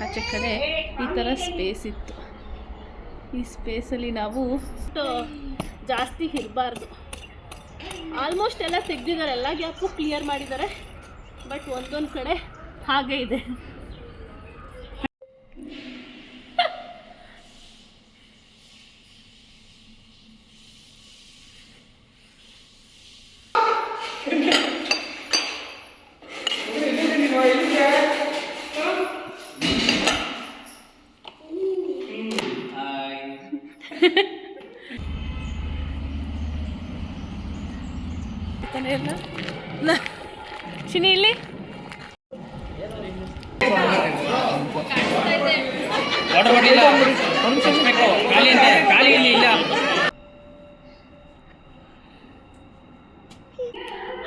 ಆಚೆ ಕಡೆ ಈ ಥರ ಸ್ಪೇಸ್ ಇತ್ತು. ಈ ಸ್ಪೇಸಲ್ಲಿ ನಾವು ಜಾಸ್ತಿ ಇರಬಾರ್ದು. ಆಲ್ಮೋಸ್ಟ್ ಎಲ್ಲ ತೆಗೆದಿದ್ದಾರೆ, ಎಲ್ಲ ಗ್ಯಾಪು ಕ್ಲಿಯರ್ ಮಾಡಿದ್ದಾರೆ. ಬಟ್ ಒಂದೊಂದು ಕಡೆ ಹಾಗೆ ಇದೆ. ಚಿನಿ ಇಲ್ಲಿ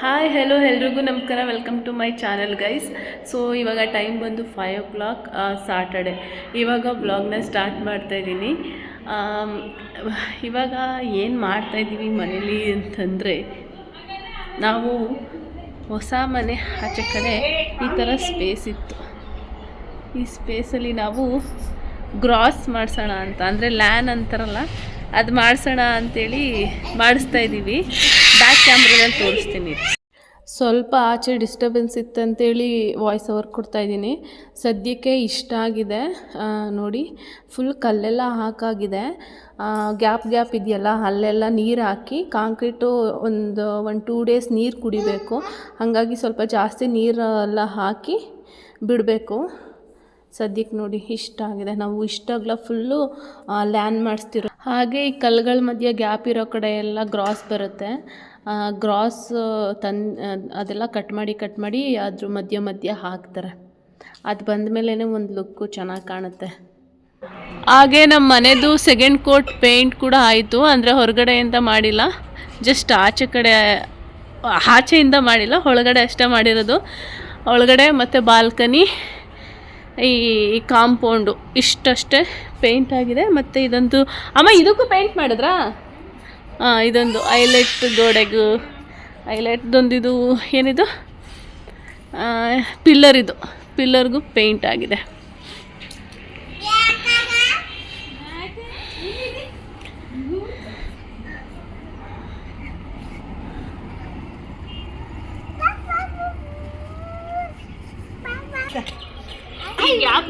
ಹಾಯ್ ಹೆಲೋ ಎಲ್ರಿಗೂ ನಮಸ್ಕಾರ, welcome to my channel guys. So ಇವಾಗ ಟೈಮ್ ಬಂದು 5 o'clock ಸಾಟರ್ಡೆ. ಇವಾಗ ಬ್ಲಾಗ್ನ ಸ್ಟಾರ್ಟ್ ಮಾಡ್ತಾಯಿದ್ದೀನಿ. ಇವಾಗ ಏನು ಮಾಡ್ತಾಯಿದ್ದೀವಿ ಮನೇಲಿ ಅಂತಂದರೆ, ನಾವು ಹೊಸ ಮನೆ ಆಚೆ ಕಡೆ ಈ ಥರ ಸ್ಪೇಸ್ ಇತ್ತು. ಈ ಸ್ಪೇಸಲ್ಲಿ ನಾವು ಗ್ರಾಸ್ ಮಾಡಿಸೋಣ ಅಂತ, ಅಂದರೆ ಲ್ಯಾನ್ ಅಂತಾರಲ್ಲ ಅದು ಮಾಡಿಸೋಣ ಅಂಥೇಳಿ ಮಾಡಿಸ್ತಾ ಇದ್ದೀವಿ. ಬ್ಯಾಕ್ ಕ್ಯಾಮ್ರಾದಲ್ಲಿ ತೋರಿಸ್ತೀನಿ. ಸ್ವಲ್ಪ ಆಚೆ ಡಿಸ್ಟರ್ಬೆನ್ಸ್ ಇತ್ತಂತೇಳಿ ವಾಯ್ಸ್ ಓವರ್ ಕೊಡ್ತಾಯಿದ್ದೀನಿ. ಸದ್ಯಕ್ಕೆ ಇಷ್ಟ ಆಗಿದೆ ನೋಡಿ. ಫುಲ್ ಕಲ್ಲೆಲ್ಲ ಹಾಕಾಗಿದೆ. ಗ್ಯಾಪ್ ಇದೆಯಲ್ಲ, ಅಲ್ಲೆಲ್ಲ ನೀರು ಹಾಕಿ ಕಾಂಕ್ರೀಟು ಒಂದು 2 days ನೀರು ಕುಡಿಬೇಕು. ಹಾಗಾಗಿ ಸ್ವಲ್ಪ ಜಾಸ್ತಿ ನೀರೆಲ್ಲ ಹಾಕಿ ಬಿಡಬೇಕು. ಸದ್ಯಕ್ಕೆ ನೋಡಿ ಇಷ್ಟ ಆಗಿದೆ. ನಾವು ಇಷ್ಟಾಗಲ ಫುಲ್ಲು ಲ್ಯಾನ್ ಮಾಡಿಸ್ತಿರೋ ಹಾಗೆ ಈ ಕಲ್ಲುಗಳ ಮಧ್ಯೆ ಗ್ಯಾಪ್ ಇರೋ ಕಡೆ ಎಲ್ಲ ಗ್ರಾಸ್ ಬರುತ್ತೆ. ಗ್ರಾಸ್ ಅದೆಲ್ಲ ಕಟ್ ಮಾಡಿ ಅದ್ರ ಮಧ್ಯ ಹಾಕ್ತಾರೆ. ಅದು ಬಂದ ಮೇಲೇ ಒಂದು ಲುಕ್ಕು ಚೆನ್ನಾಗಿ ಕಾಣುತ್ತೆ. ಹಾಗೆ ನಮ್ಮ ಮನೆದು 2nd coat ಪೇಂಟ್ ಕೂಡ ಆಯಿತು. ಅಂದರೆ ಹೊರಗಡೆಯಿಂದ ಮಾಡಿಲ್ಲ, ಜಸ್ಟ್ ಆಚೆಯಿಂದ ಮಾಡಿಲ್ಲ, ಒಳಗಡೆ ಅಷ್ಟೇ ಮಾಡಿರೋದು. ಒಳಗಡೆ ಮತ್ತು ಬಾಲ್ಕನಿ, ಈ ಕಾಂಪೌಂಡು ಇಷ್ಟಷ್ಟೇ ಪೇಂಟ್ ಆಗಿದೆ. ಮತ್ತು ಇದಂತೂ ಅಮ್ಮ ಇದಕ್ಕೂ ಪೇಂಟ್ ಮಾಡಿದ್ರಾ? ಇದೊಂದು ಹೈಲೈಟ್ ಗೋಡೆಗೂ ಹೈಲೈಟ್ದೊಂದಿದು ಏನಿದು ಪಿಲ್ಲರ್ಗೂ ಪೇಂಟ್ ಆಗಿದೆ.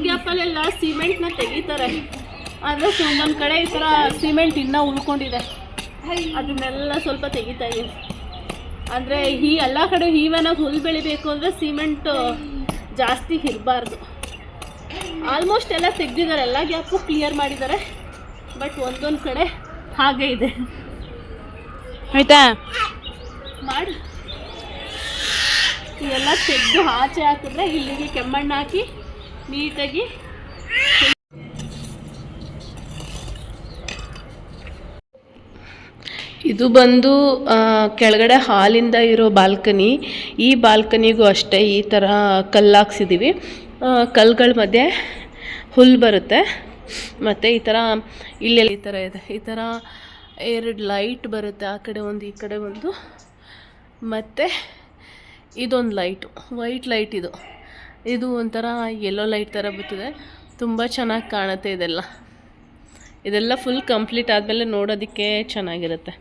ಗ್ಯಾಪಲ್ಲೆಲ್ಲ ಸಿಮೆಂಟ್ನ ತೆಗಿತಾರೆ. ಆದರೆ ಒಂದೊಂದು ಕಡೆ ಈ ಥರ ಸಿಮೆಂಟ್ ಇನ್ನೂ ಉಳ್ಕೊಂಡಿದೆ, ಅದನ್ನೆಲ್ಲ ಸ್ವಲ್ಪ ತೆಗಿತಾ ಇದ್ದೀನಿ. ಅಂದರೆ ಈ ಎಲ್ಲ ಕಡೆ ಈವನಾಗಿ ಹುಲ್ ಬೆಳಿಬೇಕು ಅಂದರೆ ಸಿಮೆಂಟ್ ಜಾಸ್ತಿ ಇರಬಾರ್ದು. ಆಲ್ಮೋಸ್ಟ್ ಎಲ್ಲ ತೆಗೆದಿದ್ದಾರೆ, ಎಲ್ಲ ಗ್ಯಾಪು ಕ್ಲಿಯರ್ ಮಾಡಿದ್ದಾರೆ. ಬಟ್ ಒಂದೊಂದು ಕಡೆ ಹಾಗೆ ಇದೆ. ಆಯಿತಾ ಮಾಡಿ ಇವೆಲ್ಲ ತೆಗೆದು ಆಚೆ ಹಾಕಿದ್ರೆ ಇಲ್ಲಿಗೆ ಕೆಮ್ಮಣ್ಣು ಹಾಕಿ ನೀಟಾಗಿ. ಇದು ಬಂದು ಕೆಳಗಡೆ ಹಾಲಿಂದ ಇರೋ ಬಾಲ್ಕನಿ. ಈ ಬಾಲ್ಕನಿಗೂ ಅಷ್ಟೇ ಈ ಥರ ಕಲ್ಲು ಹಾಕ್ಸಿದ್ದೀವಿ. ಕಲ್ಲುಗಳ ಮಧ್ಯೆ ಹುಲ್ಲು ಬರುತ್ತೆ. ಮತ್ತು ಈ ಥರ ಇಲ್ಲೆಲ್ಲ ಈ ಥರ ಇದೆ. ಈ ಥರ 2 ಲೈಟ್ ಬರುತ್ತೆ, ಆ ಕಡೆ ಒಂದು ಈ ಕಡೆ ಒಂದು. ಮತ್ತು ಇದೊಂದು ಲೈಟು, ವೈಟ್ ಲೈಟ್. ಇದು ಒಂಥರ ಯೆಲ್ಲೋ ಲೈಟ್ ಥರ ಬರ್ತದೆ. ತುಂಬ ಚೆನ್ನಾಗಿ ಕಾಣುತ್ತೆ. ಇದೆಲ್ಲ ಫುಲ್ ಕಂಪ್ಲೀಟ್ ಆದಮೇಲೆ ನೋಡೋದಕ್ಕೆ ಚೆನ್ನಾಗಿರುತ್ತೆ.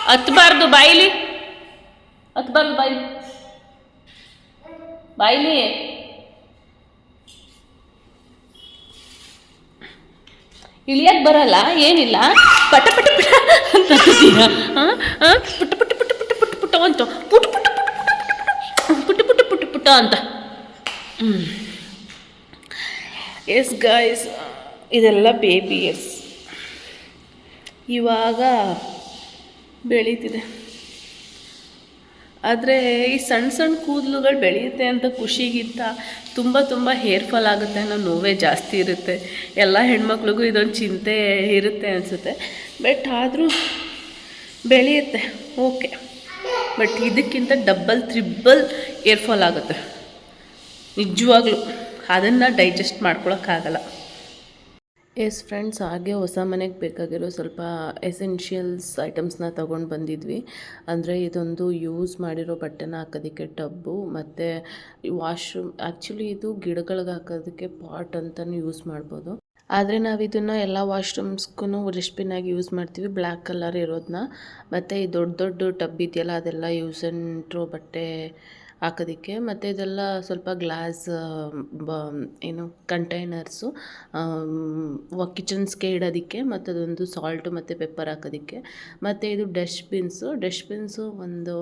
ಹತ್ಬಾರ್ದು ಬಾಯಿಲಿ ಇಳಿಯಕ್ಕೆ ಬರಲ್ಲ, ಏನಿಲ್ಲ. ಪಟ ಪಟ ಪಟ ಅಂತ ಪುಟ್ಟ ಪುಟ್ಟ ಪುಟ್ಟ ಪುಟ್ಟ ಪುಟ್ಟ ಪುಟ್ಟ ಅಂತ ಪುಟ್ಟ ಪುಟ್ಟ ಪುಟ್ಟ ಪುಟ್ಟ ಪುಟ್ಟ ಪುಟ್ಟ ಅಂತ. ಎಸ್ ಗಾಯ್ಸ್, ಇದೆಲ್ಲ ಬೇಬಿ ಇಯರ್ಸ್. ಇವಾಗ ಬೆಳೀತಿದೆ. ಆದರೆ ಈ ಸಣ್ಣ ಕೂದಲುಗಳು ಬೆಳೆಯುತ್ತೆ ಅಂತ ಖುಷಿಗಿಂತ ತುಂಬ ಹೇರ್ ಫಾಲ್ ಆಗುತ್ತೆ ಅನ್ನೋ ನೋವೇ ಜಾಸ್ತಿ ಇರುತ್ತೆ. ಎಲ್ಲ ಹೆಣ್ಮಕ್ಳಿಗೂ ಇದೊಂದು ಚಿಂತೆ ಇರುತ್ತೆ ಅನಿಸುತ್ತೆ. ಬಟ್ ಆದರೂ ಬೆಳೆಯುತ್ತೆ, ಓಕೆ. ಬಟ್ ಇದಕ್ಕಿಂತ ಡಬಲ್ 3 ಹೇರ್ ಫಾಲ್ ಆಗುತ್ತೆ ನಿಜವಾಗ್ಲೂ. ಅದನ್ನು ಡೈಜೆಸ್ಟ್ ಮಾಡ್ಕೊಳಕ್ಕಾಗಲ್ಲ. ಎಸ್ ಫ್ರೆಂಡ್ಸ್, ಹಾಗೆ ಹೊಸ ಮನೆಗೆ ಬೇಕಾಗಿರೋ ಸ್ವಲ್ಪ ಎಸೆನ್ಷಿಯಲ್ಸ್ ಐಟಮ್ಸ್ನ ತೊಗೊಂಡು ಬಂದಿದ್ವಿ. ಅಂದರೆ ಇದೊಂದು ಯೂಸ್ ಮಾಡಿರೋ ಬಟ್ಟೆನ ಹಾಕೋದಕ್ಕೆ ಟಬ್ಬು, ಮತ್ತು ವಾಶ್ರೂಮ್. ಆ್ಯಕ್ಚುಲಿ ಇದು ಗಿಡಗಳಿಗೆ ಹಾಕೋದಕ್ಕೆ ಪಾಟ್ ಅಂತಲೂ ಯೂಸ್ ಮಾಡ್ಬೋದು. ಆದರೆ ನಾವು ಇದನ್ನು ಎಲ್ಲ ವಾಶ್ರೂಮ್ಸ್ಗೂ ಡಸ್ಟ್ಬಿನ್ನಾಗಿ ಯೂಸ್ ಮಾಡ್ತೀವಿ, ಬ್ಲ್ಯಾಕ್ ಕಲರ್ ಇರೋದನ್ನ. ಮತ್ತು ಈ ದೊಡ್ಡ ದೊಡ್ಡ ಟಬ್ ಇದೆಯಲ್ಲ, ಅದೆಲ್ಲ ಯೂಸ್ ಆ್ಯಂಡ್ ಥ್ರೋ ಬಟ್ಟೆ ಹಾಕೋದಕ್ಕೆ. ಮತ್ತು ಇದೆಲ್ಲ ಸ್ವಲ್ಪ ಗ್ಲಾಸ್ ಏನು ಕಂಟೈನರ್ಸು ಕಿಚನ್ಸ್ಗೆ ಇಡೋದಕ್ಕೆ, ಮತ್ತು ಅದೊಂದು ಸಾಲ್ಟು ಮತ್ತು ಪೆಪ್ಪರ್ ಹಾಕೋದಕ್ಕೆ. ಮತ್ತು ಇದು ಡಸ್ಟ್ಬಿನ್ಸು ಒಂದು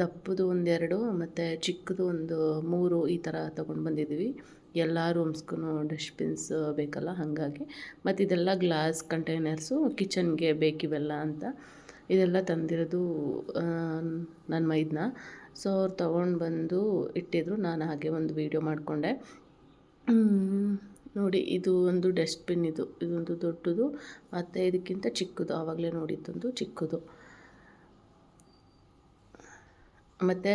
ದಪ್ಪದು ಒಂದೆರಡು, ಮತ್ತು ಚಿಕ್ಕದು ಒಂದು 3 ಈ ಥರ ತೊಗೊಂಡು ಬಂದಿದ್ವಿ. ಎಲ್ಲ ರೂಮ್ಸ್ಗೂ ಡಸ್ಟ್ಬಿನ್ಸ್ ಬೇಕಲ್ಲ, ಹಾಗಾಗಿ. ಮತ್ತು ಇದೆಲ್ಲ ಗ್ಲಾಸ್ ಕಂಟೈನರ್ಸು ಕಿಚನ್ಗೆ ಬೇಕಿವೆಲ್ಲ ಅಂತ. ಇದೆಲ್ಲ ತಂದಿರೋದು ನನ್ನ ಮೈದ್ನ. ಸೊ ಅವ್ರು ತೊಗೊಂಡು ಬಂದು ಇಟ್ಟಿದ್ರು, ನಾನು ಹಾಗೆ ಒಂದು ವೀಡಿಯೋ ಮಾಡಿಕೊಂಡೆ. ನೋಡಿ, ಇದು ಒಂದು ಡಸ್ಟ್ಬಿನ್, ಇದೊಂದು ದೊಡ್ಡದು, ಮತ್ತು ಇದಕ್ಕಿಂತ ಚಿಕ್ಕದು, ಆವಾಗಲೇ ನೋಡಿದ್ದೊಂದು ಚಿಕ್ಕದು. ಮತ್ತು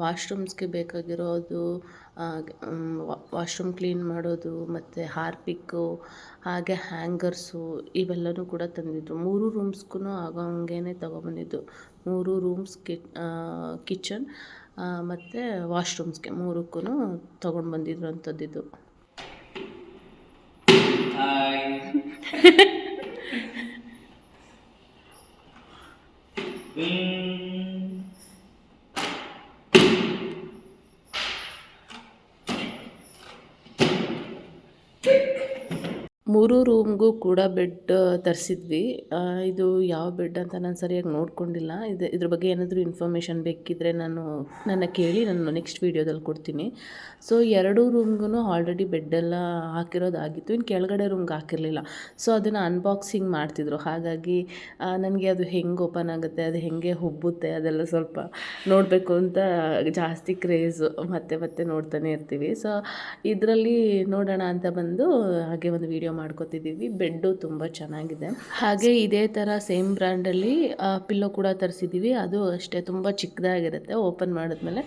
ವಾಶ್ರೂಮ್ಸ್ಗೆ ಬೇಕಾಗಿರೋದು, ವಾಶ್ರೂಮ್ ಕ್ಲೀನ್ ಮಾಡೋದು, ಮತ್ತು ಹಾರ್ಪಿಕ್ಕು, ಹಾಗೆ ಹ್ಯಾಂಗರ್ಸು, ಇವೆಲ್ಲನೂ ಕೂಡ ತಂದಿದ್ದು. 3 ರೂಮ್ಸ್ಗೂ ಆಗೋ ಹಂಗೇ ತೊಗೊಬಂದಿದ್ದು. 3 ರೂಮ್ಸ್, ಕಿಚನ್ ಮತ್ತು ವಾಶ್ರೂಮ್ಸ್ಗೆ 3ಕ್ಕೂ ತೊಗೊಂಡು ಬಂದಿದ್ರು ಅಂಥದ್ದಿದ್ದು. ಮೂರು ರೂಮ್ಗೂ ಕೂಡ ಬೆಡ್ ತರಿಸಿದ್ವಿ. ಇದು ಯಾವ ಬೆಡ್ ಅಂತ ನಾನು ಸರಿಯಾಗಿ ನೋಡ್ಕೊಂಡಿಲ್ಲ. ಇದ್ರ ಬಗ್ಗೆ ಏನಾದರೂ ಇನ್ಫಾರ್ಮೇಷನ್ ಬೇಕಿದ್ದರೆ ನನ್ನ ಕೇಳಿ ನಾನು ನೆಕ್ಸ್ಟ್ ವೀಡಿಯೋದಲ್ಲಿ ಕೊಡ್ತೀನಿ. ಸೊ 2 ರೂಮ್ಗೂ ಆಲ್ರೆಡಿ ಬೆಡ್ಡೆಲ್ಲ ಹಾಕಿರೋದಾಗಿತ್ತು, ಇನ್ನು ಕೆಳಗಡೆ ರೂಮ್ಗೆ ಹಾಕಿರಲಿಲ್ಲ. ಸೊ ಅದನ್ನು ಅನ್ಬಾಕ್ಸಿಂಗ್ ಮಾಡ್ತಿದ್ರು, ಹಾಗಾಗಿ ನನಗೆ ಅದು ಹೆಂಗೆ ಓಪನ್ ಆಗುತ್ತೆ, ಅದು ಹೇಗೆ ಹುಬ್ಬುತ್ತೆ, ಅದೆಲ್ಲ ಸ್ವಲ್ಪ ನೋಡಬೇಕು ಅಂತ ಜಾಸ್ತಿ ಕ್ರೇಜು, ಮತ್ತೆ ನೋಡ್ತಾನೆ ಇರ್ತೀವಿ. ಸೊ ಇದರಲ್ಲಿ ನೋಡೋಣ ಅಂತ ಬಂದು ಹಾಗೆ ಒಂದು ವೀಡಿಯೋ ಮಾಡ್ಕೋತಿದ್ದೀವಿ. ಬೆಡ್ಡು ತುಂಬ ಚೆನ್ನಾಗಿದೆ. ಹಾಗೆ ಇದೇ ಥರ ಸೇಮ್ ಬ್ರ್ಯಾಂಡಲ್ಲಿ ಪಿಲ್ಲೋ ಕೂಡ ತರಿಸಿದ್ದೀವಿ. ಅದು ಅಷ್ಟೇ ತುಂಬ ಚಿಕ್ಕದಾಗಿರುತ್ತೆ, ಓಪನ್ ಮಾಡಿದ್ಮೇಲೆ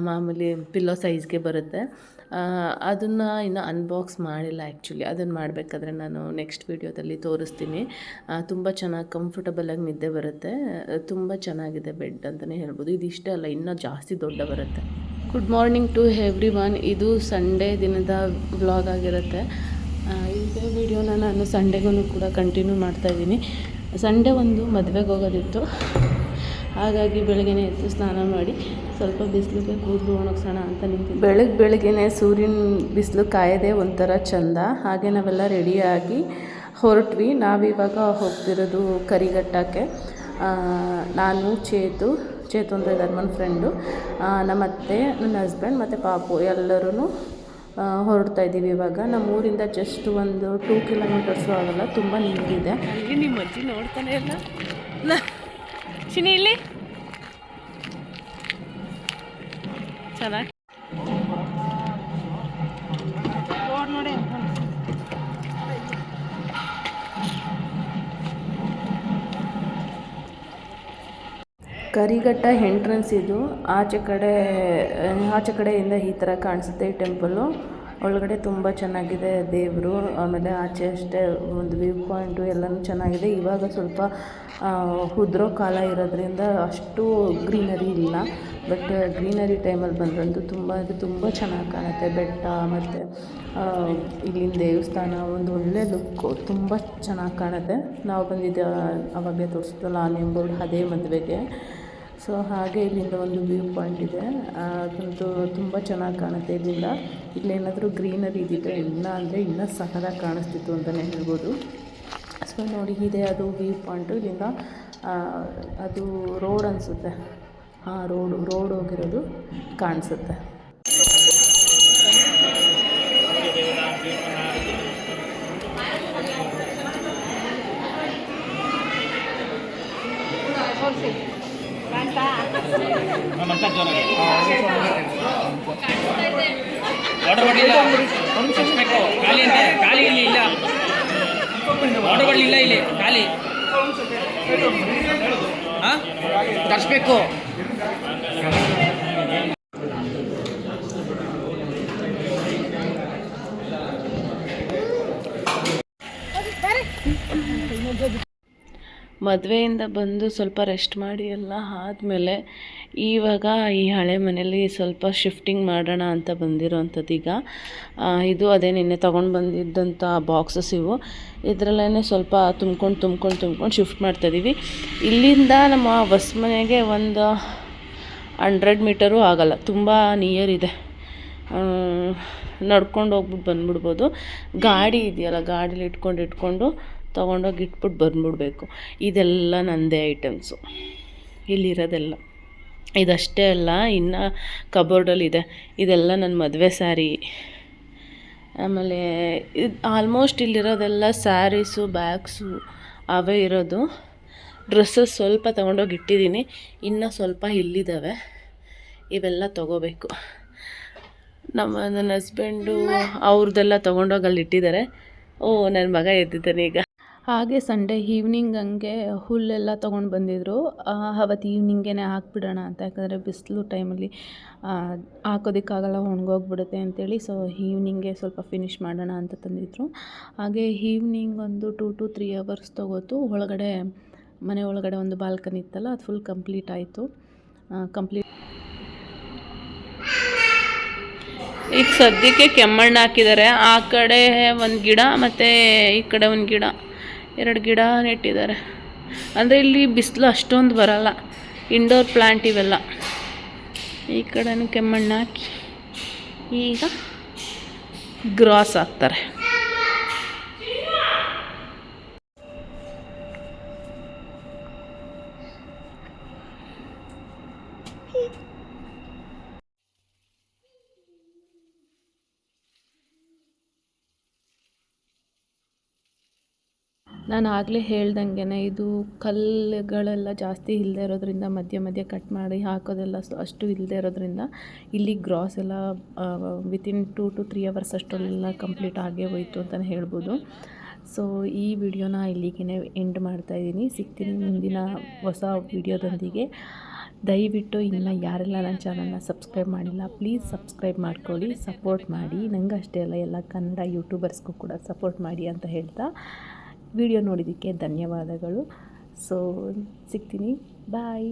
ಮಾಮೂಲಿ ಪಿಲ್ಲೋ ಸೈಜ್ಗೆ ಬರುತ್ತೆ. ಅದನ್ನು ಇನ್ನು ಅನ್ಬಾಕ್ಸ್ ಮಾಡಿಲ್ಲ ಆ್ಯಕ್ಚುಲಿ. ಅದನ್ನು ಮಾಡಬೇಕಾದ್ರೆ ನಾನು ನೆಕ್ಸ್ಟ್ ವೀಡಿಯೋದಲ್ಲಿ ತೋರಿಸ್ತೀನಿ. ತುಂಬ ಚೆನ್ನಾಗಿ ಕಂಫರ್ಟಬಲಾಗಿ ನಿದ್ದೆ ಬರುತ್ತೆ. ತುಂಬ ಚೆನ್ನಾಗಿದೆ ಬೆಡ್ ಅಂತಲೇ ಹೇಳ್ಬೋದು. ಇದಿಷ್ಟೇ ಅಲ್ಲ, ಇನ್ನೂ ಜಾಸ್ತಿ ದೊಡ್ಡ ಬರುತ್ತೆ. Good morning to everyone. ಇದು ಸಂಡೇ ದಿನದ ವ್ಲಾಗ್ ಆಗಿರುತ್ತೆ. ಇದೇ ವಿಡಿಯೋನ ನಾನು ಸಂಡೇಗೂ ಕೂಡ ಕಂಟಿನ್ಯೂ ಮಾಡ್ತಾಯಿದ್ದೀನಿ. ಸಂಡೇ ಒಂದು ಮದುವೆಗೆ ಹೋಗೋದಿತ್ತು, ಹಾಗಾಗಿ ಬೆಳಗ್ಗೆ ಎದ್ದು ಸ್ನಾನ ಮಾಡಿ ಸ್ವಲ್ಪ ಬಿಸಿಲಿಗೆ ಕೂದಲು ಒಣಗಿಸೋಣ ಅಂತ ನಿಂತಿದ್ದೆ. ಬೆಳಗ್ಗೆ ಸೂರ್ಯನ ಬಿಸಿಲು ಕಾಯೋದೇ ಒಂಥರ ಚೆಂದ. ಹಾಗೆ ನಾವೆಲ್ಲ ರೆಡಿಯಾಗಿ ಹೊರಟ್ವಿ. ನಾವಿವಾಗ ಹೋಗ್ತಿರೋದು ಕರಿಘಟ್ಟಕ್ಕೆ. ನಾನು ಚೇತು ಅಂದರೆ ಧರ್ಮನ್ ಫ್ರೆಂಡು, ನಮ್ಮ ಅತ್ತೆ, ನನ್ನ ಹಸ್ಬೆಂಡ್ ಮತ್ತು ಪಾಪು ಎಲ್ಲರೂ ಹೊರಡ್ತಾ ಇದ್ದೀವಿ. ಇವಾಗ ನಮ್ಮ ಊರಿಂದ ಜಸ್ಟ್ ಒಂದು 2 ಕಿಲೋಮೀಟರ್ಸು ಆಗಲ್ಲ, ತುಂಬ ನೀರಿದೆ. ನನಗೆ ನಿಮ್ಮ ಅಜ್ಜಿ ನೋಡ್ತಾನೆ ಇಲ್ಲ. ಚಿನಿ ಇಲ್ಲಿ ಚೆನ್ನಾಗಿ ನೋಡಿ. ಕರಿಘಟ್ಟ ಎಂಟ್ರೆನ್ಸ್ ಇದು. ಆಚೆ ಕಡೆಯಿಂದ ಈ ಥರ ಕಾಣಿಸುತ್ತೆ ಈ ಟೆಂಪಲ್ಲು. ಒಳಗಡೆ ತುಂಬ ಚೆನ್ನಾಗಿದೆ ದೇವರು. ಆಮೇಲೆ ಆಚೆ ಅಷ್ಟೇ ಒಂದು ವ್ಯೂ ಪಾಯಿಂಟು ಎಲ್ಲನೂ ಚೆನ್ನಾಗಿದೆ. ಇವಾಗ ಸ್ವಲ್ಪ ಉದುರೋ ಕಾಲ ಇರೋದ್ರಿಂದ ಅಷ್ಟು ಗ್ರೀನರಿ ಇಲ್ಲ, ಬಟ್ ಗ್ರೀನರಿ ಟೈಮಲ್ಲಿ ಬಂದ್ರಂತೂ ತುಂಬ ಚೆನ್ನಾಗಿ ಕಾಣುತ್ತೆ. ಬೆಟ್ಟ ಮತ್ತು ಇಲ್ಲಿನ ದೇವಸ್ಥಾನ ಒಂದು ಒಳ್ಳೆ ಲುಕ್ಕು, ತುಂಬ ಚೆನ್ನಾಗಿ ಕಾಣುತ್ತೆ. ನಾವು ಬಂದಿದ್ದೆ ಆವಾಗಲೇ ತೋರಿಸಿದ್ವಲ್ಲ ಆನೆಂಬೋರ್ಡ್, ಅದೇ ಮದುವೆಗೆ. ಸೊ ಹಾಗೆ ಇಲ್ಲಿಂದ ಒಂದು ವ್ಯೂ ಪಾಯಿಂಟ್ ಇದೆ, ಅದಂತೂ ತುಂಬ ಚೆನ್ನಾಗಿ ಕಾಣುತ್ತೆ ಇಲ್ಲಿಂದ. ಇಲ್ಲೇನಾದರೂ ಗ್ರೀನರಿ ಇದ್ದಿದ್ದರೆ ಇನ್ನೂ ಸಖತ್ತಾಗಿ ಕಾಣಿಸ್ತಿತ್ತು ಅಂತಲೇ ಹೇಳ್ಬೋದು. ಸೊ ನೋಡಿ, ಇದೆ ಅದು ವ್ಯೂ ಪಾಯಿಂಟು. ಇಲ್ಲಿಂದ ಅದು ರೋಡ್ ಅನಿಸುತ್ತೆ, ರೋಡ್ ಹೋಗಿರೋದು ಕಾಣಿಸುತ್ತೆ. ವಾಟರ್ ಬಾಟಲ್ ಇಲ್ಲ, ಖಾಲಿ ಇಲ್ಲಿ ಇಲ್ಲ, ವಾಟರ್ ಬಾಟಲ್ ಇಲ್ಲ ಇಲ್ಲಿ ಖಾಲಿ. ಹಾಂ ತರಿಸ್ಬೇಕು. ಮದುವೆಯಿಂದ ಬಂದು ಸ್ವಲ್ಪ ರೆಸ್ಟ್ ಮಾಡಿ ಎಲ್ಲ ಆದಮೇಲೆ ಇವಾಗ ಈ ಹಳೆ ಮನೇಲಿ ಸ್ವಲ್ಪ ಶಿಫ್ಟಿಂಗ್ ಮಾಡೋಣ ಅಂತ ಬಂದಿರೋವಂಥದ್ದು ಈಗ. ಇದು ಅದೇ ನಿನ್ನೆ ತೊಗೊಂಡು ಬಂದಿದ್ದಂಥ ಬಾಕ್ಸಸ್ ಇವು. ಇದರಲ್ಲೇ ಸ್ವಲ್ಪ ತುಂಬ್ಕೊಂಡು ಶಿಫ್ಟ್ ಮಾಡ್ತಾಯಿದ್ದೀವಿ. ಇಲ್ಲಿಂದ ನಮ್ಮ ಹೊಸ ಮನೆಗೆ ಒಂದು 100 ಮೀಟರು ಆಗೋಲ್ಲ, ತುಂಬ ನಿಯರ್ ಇದೆ. ನಡ್ಕೊಂಡು ಹೋಗ್ಬಿಟ್ಟು ಬಂದ್ಬಿಡ್ಬೋದು. ಗಾಡಿ ಇದೆಯಲ್ಲ, ಗಾಡೀಲಿ ಇಟ್ಕೊಂಡು ತೊಗೊಂಡೋಗಿ ಇಟ್ಬಿಟ್ಟು ಬಂದ್ಬಿಡ್ಬೇಕು. ಇದೆಲ್ಲ ನನ್ನದೇ ಐಟಮ್ಸು ಇಲ್ಲಿರೋದೆಲ್ಲ. ಇದಷ್ಟೇ ಅಲ್ಲ, ಇನ್ನು ಕಬೋರ್ಡಲ್ಲಿದೆ, ಇದೆಲ್ಲ ನನ್ನ ಮದುವೆ ಸ್ಯಾರಿ. ಆಮೇಲೆ ಇದು ಆಲ್ಮೋಸ್ಟ್ ಇಲ್ಲಿರೋದೆಲ್ಲ ಸ್ಯಾರೀಸು, ಬ್ಯಾಗ್ಸು ಅವೇ ಇರೋದು. ಡ್ರೆಸ್ಸಸ್ ಸ್ವಲ್ಪ ತೊಗೊಂಡೋಗಿ ಇಟ್ಟಿದ್ದೀನಿ, ಇನ್ನೂ ಸ್ವಲ್ಪ ಇಲ್ಲಿದ್ದಾವೆ, ಇವೆಲ್ಲ ತೊಗೋಬೇಕು. ನನ್ನ ಹಸ್ಬೆಂಡು ಅವ್ರದ್ದೆಲ್ಲ ತೊಗೊಂಡೋಗಿ ಅಲ್ಲಿ ಇಟ್ಟಿದ್ದಾರೆ. ನನ್ನ ಮಗ ಎದ್ದಿದ್ದಾನೆ ಈಗ. ಹಾಗೆ ಸಂಡೇ ಈವ್ನಿಂಗ್ ಹಂಗೆ ಹುಲ್ಲೆಲ್ಲ ತೊಗೊಂಡು ಬಂದಿದ್ದರು. ಅವತ್ತು ಈವ್ನಿಂಗೇ ಹಾಕ್ಬಿಡೋಣ ಅಂತ, ಯಾಕಂದರೆ ಬಿಸಿಲು ಟೈಮಲ್ಲಿ ಹಾಕೋದಕ್ಕಾಗಲ್ಲ, ಒಣಗೋಗ್ಬಿಡುತ್ತೆ ಅಂತೇಳಿ. ಸೊ ಈವ್ನಿಂಗೇ ಸ್ವಲ್ಪ ಫಿನಿಷ್ ಮಾಡೋಣ ಅಂತ ತಂದಿದ್ರು. ಹಾಗೆ ಈವ್ನಿಂಗ್ ಒಂದು 2 to 3 hours ತೊಗೋತು. ಮನೆ ಒಳಗಡೆ ಒಂದು ಬಾಲ್ಕನಿ ಇತ್ತಲ್ಲ, ಅದು ಫುಲ್ ಕಂಪ್ಲೀಟ್ ಆಯಿತು. ಈಗ ಸದ್ಯಕ್ಕೆ ಕೆಮ್ಮಣ್ಣು ಹಾಕಿದ್ದಾರೆ. ಆ ಕಡೆ ಒಂದು ಗಿಡ ಮತ್ತು ಈ ಕಡೆ ಒಂದು ಗಿಡ, 2 ಗಿಡ ನೆಟ್ಟಿದ್ದಾರೆ. ಅಂದರೆ ಇಲ್ಲಿ ಬಿಸಿಲು ಅಷ್ಟೊಂದು ಬರಲ್ಲ, ಇಂಡೋರ್ ಪ್ಲ್ಯಾಂಟ್ ಇವೆಲ್ಲ. ಈ ಕಡೆನೂ ಕೆಮ್ಮಣ್ಣು ಹಾಕಿ ಈಗ ಗ್ರಾಸ್ ಹಾಕ್ತಾರೆ. ನಾನು ಆಗಲೇ ಹೇಳ್ದಂಗೆ ಇದು ಕಲ್ಲುಗಳೆಲ್ಲ ಜಾಸ್ತಿ ಇಲ್ಲದೆ ಇರೋದ್ರಿಂದ, ಮಧ್ಯೆ ಕಟ್ ಮಾಡಿ ಹಾಕೋದೆಲ್ಲ ಅಷ್ಟು ಇಲ್ಲದೆ ಇರೋದ್ರಿಂದ ಇಲ್ಲಿ ಗ್ರಾಸ್ ಎಲ್ಲ ವಿತಿನ್ 2 to 3 hours ಅಷ್ಟರಲ್ಲೆಲ್ಲ ಕಂಪ್ಲೀಟ್ ಆಗೇ ಹೋಯಿತು ಅಂತಲೇ ಹೇಳ್ಬೋದು. ಸೊ ಈ ವಿಡಿಯೋನ ಇಲ್ಲಿಗೆ ಎಂಡ್ ಮಾಡ್ತಾಯಿದ್ದೀನಿ. ಸಿಗ್ತೀನಿ ಮುಂದಿನ ಹೊಸ ವಿಡಿಯೋದೊಂದಿಗೆ. ದಯವಿಟ್ಟು ಇನ್ನು ಯಾರೆಲ್ಲ ನನ್ನ ಚಾನಲ್ನ ಸಬ್ಸ್ಕ್ರೈಬ್ ಮಾಡಿಲ್ಲ, ಪ್ಲೀಸ್ ಸಬ್ಸ್ಕ್ರೈಬ್ ಮಾಡ್ಕೊಳ್ಳಿ, ಸಪೋರ್ಟ್ ಮಾಡಿ. ನಂಗೆ ಅಷ್ಟೇ ಅಲ್ಲ, ಎಲ್ಲ ಕನ್ನಡ ಯೂಟ್ಯೂಬರ್ಸ್ಗೂ ಕೂಡ ಸಪೋರ್ಟ್ ಮಾಡಿ ಅಂತ ಹೇಳ್ತಾ ವಿಡಿಯೋ ನೋಡಿದ್ದಕ್ಕೆ ಧನ್ಯವಾದಗಳು. ಸೊ ಸಿಗ್ತೀನಿ, ಬಾಯ್.